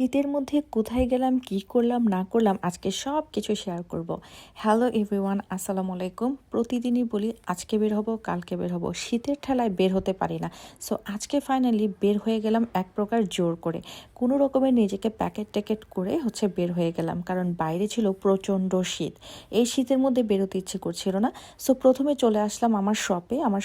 শীতের মধ্যে কোথায় গেলাম, কি করলাম না করলাম, আজকে সব কিছু শেয়ার করব। হ্যালো এভরিওয়ান, আসসালামু আলাইকুম। প্রতিদিনই বলি আজকে বের হব, কালকে বের হব, শীতের ঠেলায় বের হতে পারি না। সো আজকে ফাইনালি বের হয়ে গেলাম এক প্রকার জোর করে, কোনো রকমের নিজেকে প্যাকেট ট্যাকেট করে বের হয়ে গেলাম, কারণ বাইরে ছিল প্রচণ্ড শীত। এই শীতের মধ্যে বেরোতে ইচ্ছে করছিল না। সো প্রথমে চলে আসলাম আমার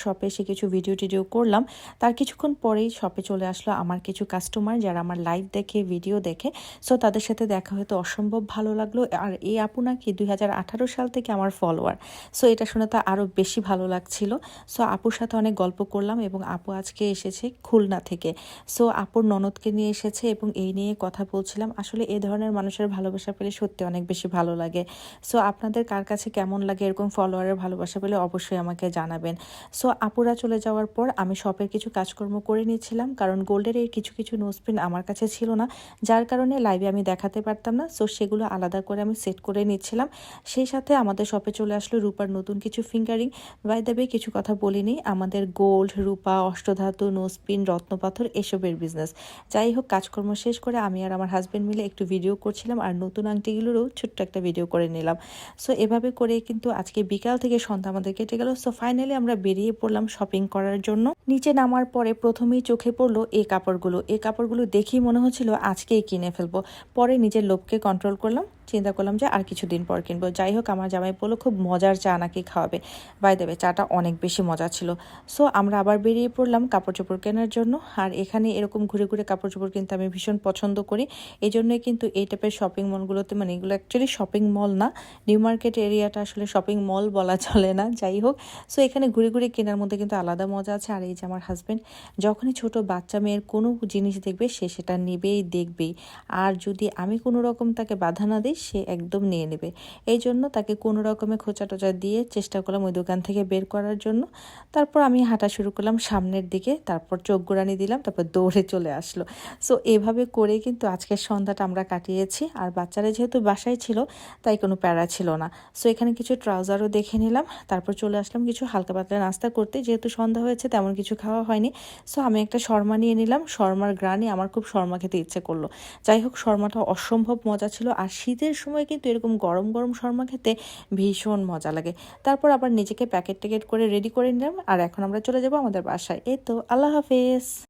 শপে এসে কিছু ভিডিও টিডিও করলাম। তার কিছুক্ষণ পরেই শপে চলে আসলো আমার কিছু কাস্টমার, যারা আমার লাইভ দেখে, ভিডিও দেখে। সো তাদের সাথে দেখা হয়তো অসম্ভব ভালো লাগলো। আর এই আপু নাকি 2018 সাল থেকে আমার ফলোয়ার। সো এটা শুনে তো আরও বেশি ভালো লাগছিল। সো আপুর সাথে অনেক গল্প করলাম এবং আপু আজকে এসেছে খুলনা থেকে। সো আপুর ননদকে নিয়ে এসেছে এবং এই নিয়ে কথা বলছিলাম। আসলে এই ধরনের মানুষের ভালোবাসা পেলে সত্যি অনেক বেশি ভালো লাগে। সো আপনাদের কার কাছে কেমন লাগে এরকম ফলোয়ারের ভালোবাসা পেলে অবশ্যই আমাকে জানাবেন। সো আপুরা চলে যাওয়ার পর আমি শপের কিছু কাজকর্ম করে নিচ্ছিলাম, কারণ গোল্ডের এই কিছু কিছু নোজপিন আমার কাছে ছিল না, যার কারণে লাইভে আমি দেখাতে পারতাম না। সো সেগুলো আলাদা করে আমি সেট করে নিচ্ছিলাম। সেই সাথে আমাদের শপে চলে আসলো রূপার নতুন কিছু ফিঙ্গারিং। বাই দ্য ওয়ে, কিছু কথা বলিনি, আমাদের গোল্ড, রূপা, অষ্টধাতু, নোজপিন, রত্নপাথর এসবের বিজনেস। যাই হোক, কাজকর্ম শেষ করে আমি আর আমার হাজব্যান্ড মিলে একটু ভিডিও করছিলাম, আর নতুন আংটিগুলোরও ছোট্ট একটা ভিডিও করে নিলাম। সো এভাবে করে কিন্তু আজকে বিকাল থেকে সন্ধ্যা আমাদের কেটে গেল। সো ফাইনালি আমরা বেরিয়ে পড়লাম শপিং করার জন্য। নিচে নামার পরে প্রথমেই চোখে পড়লো এই কাপড়গুলো দেখেই মনে হচ্ছিল আজকেই কিনে ফেলবো। পরে নিজের লোভকে কন্ট্রোল করলাম, চিন্তা করলাম যে আর কিছুদিন পর কিনবো। যাই হোক, আমার জামাই বললো খুব মজার চা নাকি খাওয়াবে। বাই দেবে, চাটা অনেক বেশি মজা ছিল। সো আমরা আবার বেরিয়ে পড়লাম কাপড় চোপড় কেনার জন্য। আর এখানে এরকম ঘুরে ঘুরে কাপড় চোপড় কিনতে আমি ভীষণ পছন্দ করি। এই জন্যই কিন্তু এই টাইপের শপিং মলগুলোতে, মানে এগুলো অ্যাকচুয়ালি শপিং মল না, নিউ মার্কেট এরিয়াটা আসলে শপিং মল বলা চলে না। যাই হোক, সো এখানে ঘুরে ঘুরে কেনার মধ্যে কিন্তু আলাদা মজা আছে। আর এই যে আমার হাজব্যান্ড, যখনই ছোট বাচ্চা মেয়ের কোনো জিনিস দেখবে সে সেটা নেবেই, দেখবেই। আর যদি আমি কোনো রকম তাকে বাধা না দিই, সে একদম নিয়ে নেবে। এই জন্য তাকে কোনো রকমে খোঁচা টোচা দিয়ে চেষ্টা করলাম ওই দোকান থেকে বের করার জন্য। তারপর আমি হাঁটা শুরু করলাম সামনের দিকে, তারপর চোখ গোড়ানি দিলাম, তারপর দৌড়ে চলে আসলো। সো এভাবে করে কিন্তু আজকের সন্ধ্যাটা আমরা কাটিয়েছি। আর বাচ্চারা যেহেতু বাসায় ছিল, তাই কোনো প্যারা ছিল না। সো এখানে কিছু ট্রাউজারও দেখে নিলাম, তারপর চলে আসলাম কিছু হালকা পাতলা নাস্তা করতে। যেহেতু সন্ধ্যা হয়েছে, তেমন কিছু খাওয়া হয়নি। সো আমি একটা শর্মা নিয়ে নিলাম। শর্মার গ্রানে আমার খুব শর্মা খেতে ইচ্ছে করলো। যাই হোক, শর্মাটা অসম্ভব মজা ছিল। আর শীতের সময় কিন্তু এরকম গরম গরম শর্মা খেতে ভীষণ মজা লাগে। তারপর আবার নিজেকে প্যাকেট ট্যাকেট করে রেডি করে নিলাম। আর এখন আমরা চলে যাব আমাদের বাসায়। এই তো, আল্লাহ হাফেজ।